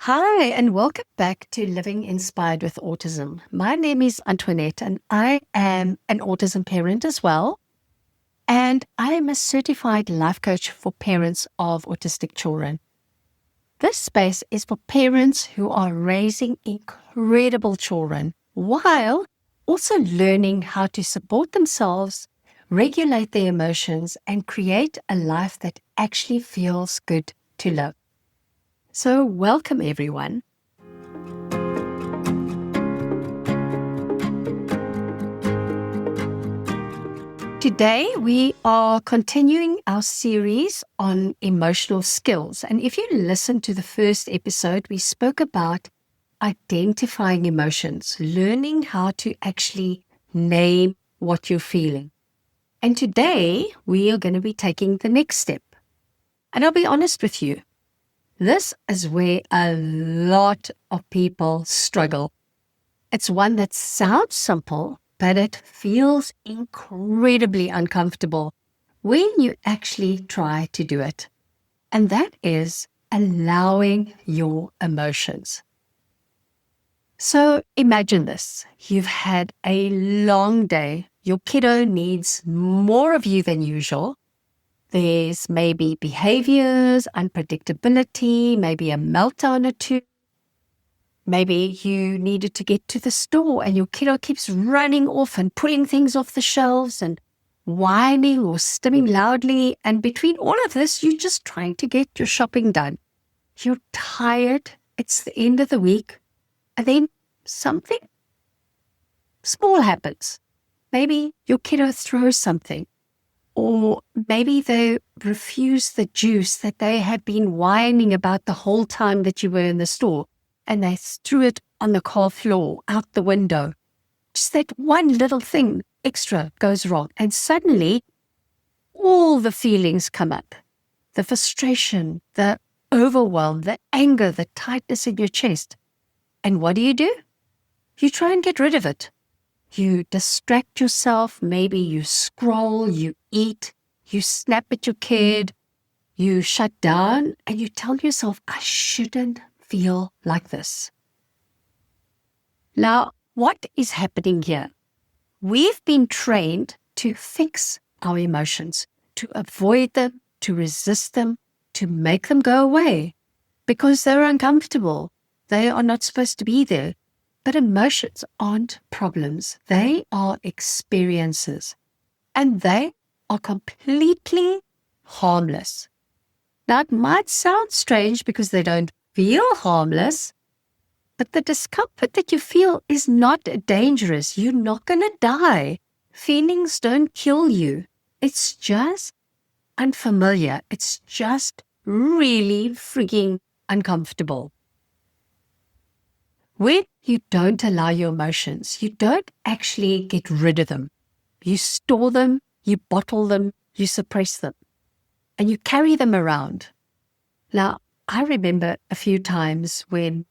Hi, and welcome back to Living Inspired with Autism. My name is Antoinette, and I am an autism parent as well. And I am a certified life coach for parents of autistic children. This space is for parents who are raising incredible children while also learning how to support themselves, regulate their emotions, and create a life that actually feels good to live. So, welcome everyone. Today, we are continuing our series on emotional skills. And if you listen to the first episode, we spoke about identifying emotions, learning how to actually name what you're feeling. And today, we are going to be taking the next step. And I'll be honest with you, this is where a lot of people struggle. It's one that sounds simple, but it feels incredibly uncomfortable when you actually try to do it. And that is allowing your emotions. So imagine this. You've had a long day. Your kiddo needs more of you than usual. There's maybe behaviours, unpredictability, maybe a meltdown or two. Maybe you needed to get to the store and your kiddo keeps running off and pulling things off the shelves and whining or stimming loudly. And between all of this, you're just trying to get your shopping done. You're tired. It's the end of the week. And then something small happens. Maybe your kiddo throws something. Or maybe they refuse the juice that they had been whining about the whole time that you were in the store. And they threw it on the car floor, out the window. Just that one little thing extra goes wrong. And suddenly, all the feelings come up. The frustration, the overwhelm, the anger, the tightness in your chest. And what do? You try and get rid of it. You distract yourself. Maybe you scroll, you eat, you snap at your kid, you shut down, and you tell yourself, I shouldn't feel like this. Now, what is happening here? We've been trained to fix our emotions, to avoid them, to resist them, to make them go away because they're uncomfortable. They are not supposed to be there. But emotions aren't problems. They are experiences. And they are completely harmless. Now, it might sound strange because they don't feel harmless, but the discomfort that you feel is not dangerous. You're not going to die. Feelings don't kill you. It's just unfamiliar. It's just really freaking uncomfortable. When you don't allow your emotions, you don't actually get rid of them. You store them, you bottle them, you suppress them, and you carry them around. Now, I remember a few times when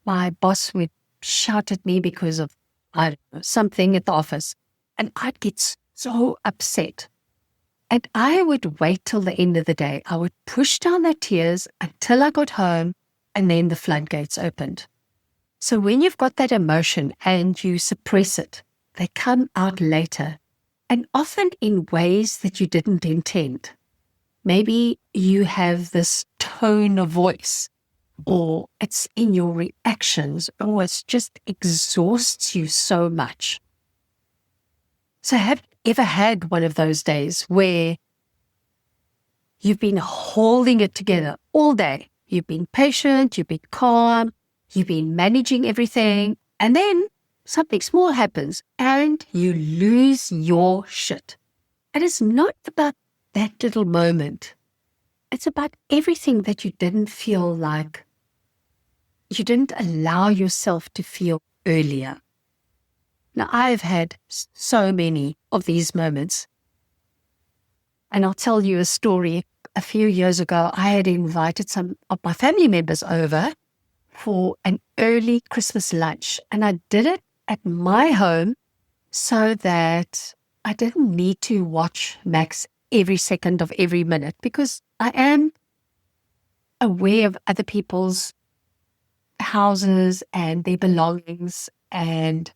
my boss would shout at me because of, I don't know, something at the office, and I'd get so upset. And I would wait till the end of the day. I would push down the tears until I got home, and then the floodgates opened. So when you've got that emotion and you suppress it, they come out later, and often in ways that you didn't intend. Maybe you have this tone of voice, or it's in your reactions, or it just exhausts you so much. So have you ever had one of those days where you've been holding it together all day? You've been patient, you've been calm, you've been managing everything, and then something small happens and you lose your shit. And it's not about that little moment. It's about everything that you didn't feel like, you didn't allow yourself to feel earlier. Now, I've had so many of these moments. And I'll tell you a story. A few years ago, I had invited some of my family members over for an early Christmas lunch. And I did it at my home so that I didn't need to watch Max every second of every minute, because I am aware of other people's houses and their belongings. And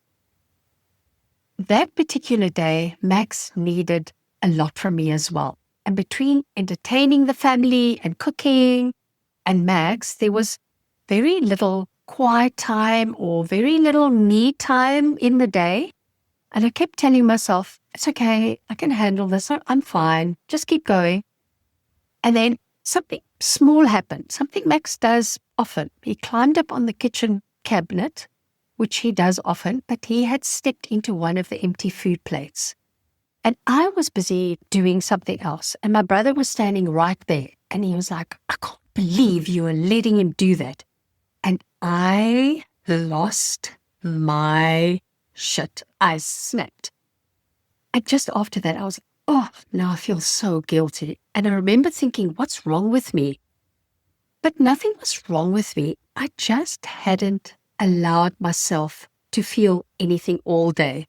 that particular day, Max needed a lot from me as well. And between entertaining the family and cooking and Max, there was very little quiet time or very little me time in the day. And I kept telling myself, it's okay, I can handle this, I'm fine, just keep going. And then something small happened, something Max does often. He climbed up on the kitchen cabinet, which he does often, but he had stepped into one of the empty food plates. And I was busy doing something else. And my brother was standing right there. And he was like, I can't believe you are letting him do that. And I lost my shit. I snapped. And just after that, I was like, oh, now I feel so guilty. And I remember thinking, what's wrong with me? But nothing was wrong with me. I just hadn't allowed myself to feel anything all day.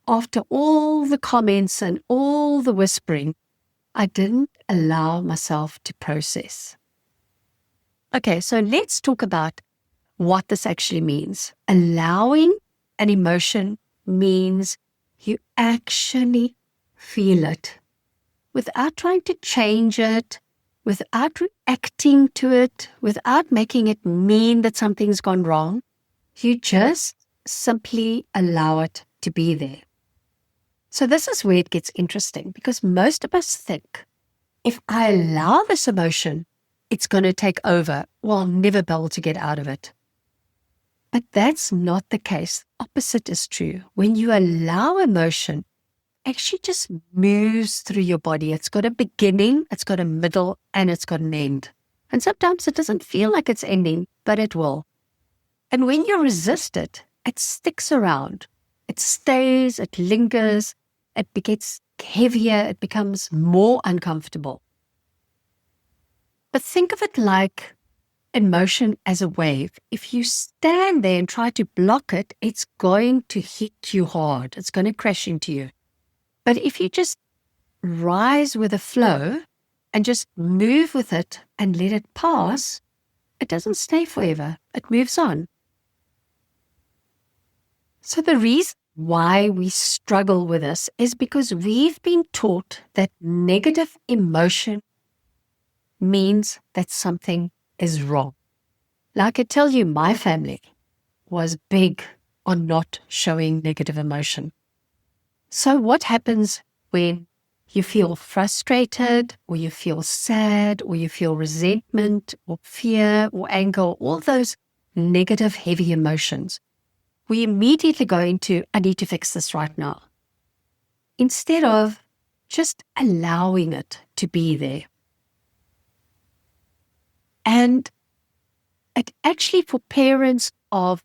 After all the comments and all the whispering, I didn't allow myself to process. Okay, so let's talk about what this actually means. Allowing an emotion means you actually feel it without trying to change it, without reacting to it, without making it mean that something's gone wrong. You just simply allow it to be there. So this is where it gets interesting, because most of us think, if I allow this emotion, it's going to take over, or I'll never be able to get out of it. But that's not the case. Opposite is true. When you allow emotion, it actually just moves through your body. It's got a beginning, it's got a middle, and it's got an end. And sometimes it doesn't feel like it's ending, but it will. And when you resist it, it sticks around. It stays, it lingers, it gets heavier, it becomes more uncomfortable. But think of it like emotion as a wave. If you stand there and try to block it, it's going to hit you hard. It's going to crash into you. But if you just rise with the flow and just move with it and let it pass, it doesn't stay forever. It moves on. So the reason why we struggle with this is because we've been taught that negative emotion means that something is wrong. Like I tell you, my family was big on not showing negative emotion. So what happens when you feel frustrated, or you feel sad, or you feel resentment, or fear, or anger, all those negative, heavy emotions? We immediately go into, I need to fix this right now, instead of just allowing it to be there. And it actually, for parents of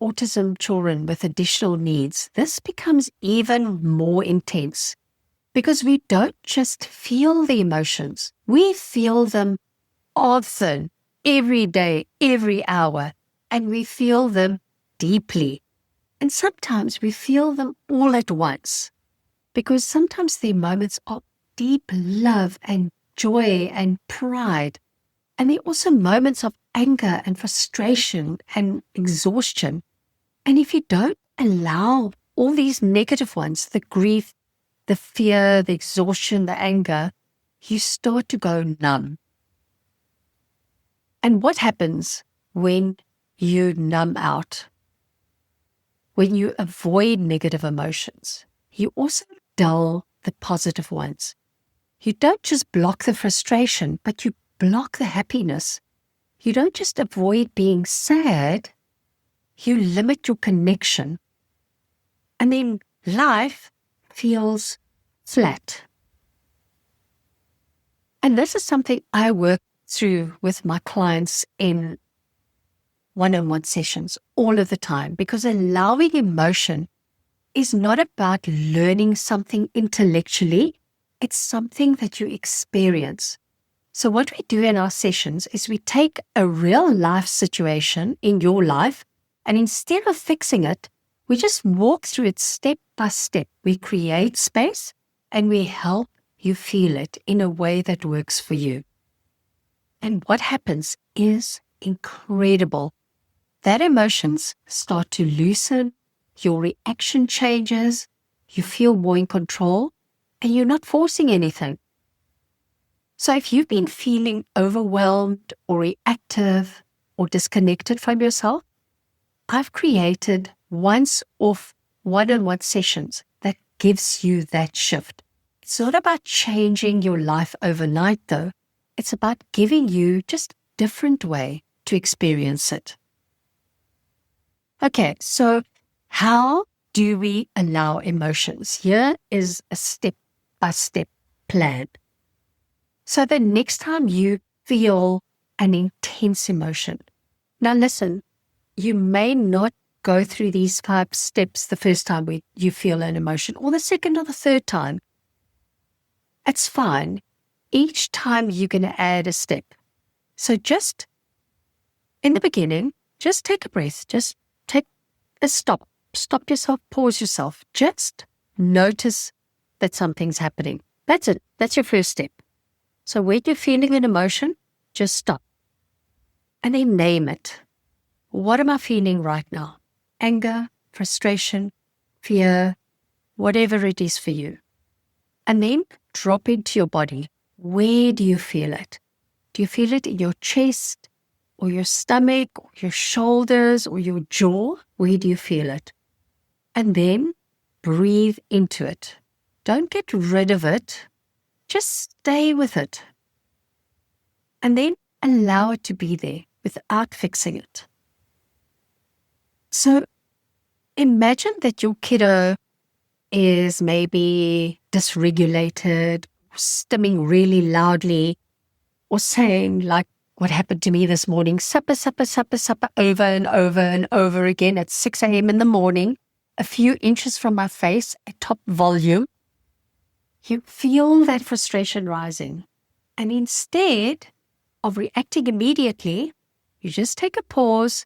autism children with additional needs, this becomes even more intense, because we don't just feel the emotions, we feel them often, every day, every hour, and we feel them deeply. And sometimes we feel them all at once, because sometimes they're moments of deep love and joy and pride. And there are also moments of anger and frustration and exhaustion. And if you don't allow all these negative ones, the grief, the fear, the exhaustion, the anger, you start to go numb. And what happens when you numb out? When you avoid negative emotions, you also dull the positive ones. You don't just block the frustration, but you block the happiness. You don't just avoid being sad, you limit your connection. And then life feels flat. And this is something I work through with my clients in one-on-one sessions all of the time, because allowing emotion is not about learning something intellectually. It's something that you experience. So what we do in our sessions is we take a real life situation in your life, and instead of fixing it, we just walk through it step by step. We create space and we help you feel it in a way that works for you. And what happens is incredible. that emotions start to loosen, your reaction changes, you feel more in control, and you're not forcing anything. So if you've been feeling overwhelmed or reactive or disconnected from yourself, I've created once-off one-on-one sessions that gives you that shift. It's not about changing your life overnight though. It's about giving you just a different way to experience it. Okay, so how do we allow emotions? Here is a step-by-step plan. So the next time you feel an intense emotion, now listen, you may not go through these 5 steps the first time you feel an emotion, or the second or the third time. It's fine. Each time you're going to add a step. So just in the beginning, just take a breath. Just take a stop. Stop yourself, pause yourself. Just notice that something's happening. That's it. That's your first step. So when you're feeling an emotion, just stop. And then name it. What am I feeling right now? Anger, frustration, fear, whatever it is for you. And then drop into your body. Where do you feel it? Do you feel it in your chest or your stomach or your shoulders or your jaw? Where do you feel it? And then breathe into it. Don't get rid of it. Just stay with it. And then allow it to be there without fixing it. So imagine that your kiddo is maybe dysregulated, stimming really loudly, or saying like what happened to me this morning, supper, supper, supper, supper, over and over and over again at 6 a.m. in the morning, a few inches from my face at top volume. You feel that frustration rising. And instead of reacting immediately, you just take a pause.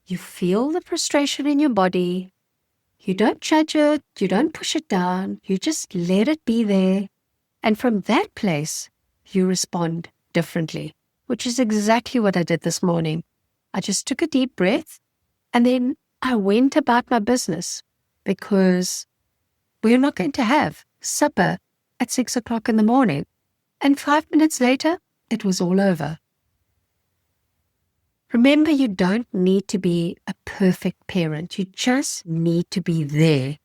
You feel the frustration in your body. You don't judge it. You don't push it down. You just let it be there. And from that place, you respond differently, which is exactly what I did this morning. I just took a deep breath and then I went about my business because we're not going to have supper at 6 o'clock in the morning. And 5 minutes later, it was all over. Remember, you don't need to be a perfect parent. You just need to be there,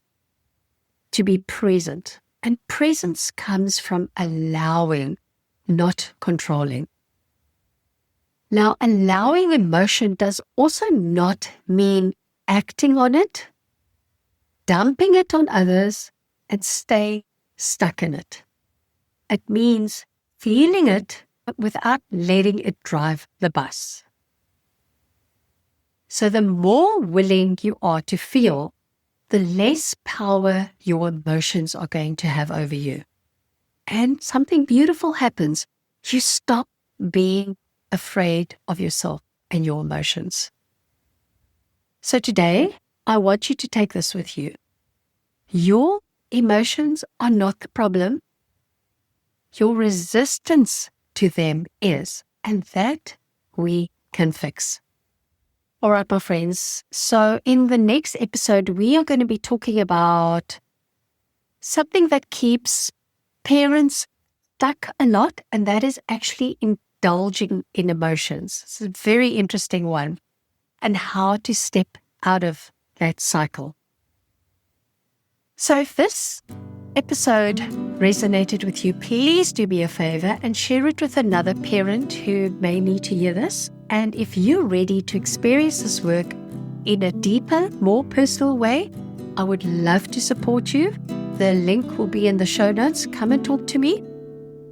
to be present. And presence comes from allowing, not controlling. Now, allowing emotion does also not mean acting on it, dumping it on others, and staying stuck in it. It means feeling it without letting it drive the bus. So the more willing you are to feel, the less power your emotions are going to have over you. And something beautiful happens. You stop being afraid of yourself and your emotions. So today, I want you to take this with you. Your emotions are not the problem. Your resistance to them is, and that we can fix. All right, my friends. So in the next episode, we are going to be talking about something that keeps parents stuck a lot, and that is actually indulging in emotions. It's a very interesting one, and how to step out of that cycle. So if this episode resonated with you, please do me a favor and share it with another parent who may need to hear this. And if you're ready to experience this work in a deeper, more personal way, I would love to support you. The link will be in the show notes. Come and talk to me.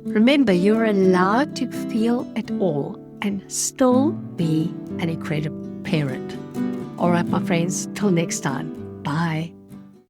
Remember, you're allowed to feel it all and still be an incredible parent. All right, my friends, till next time. Bye.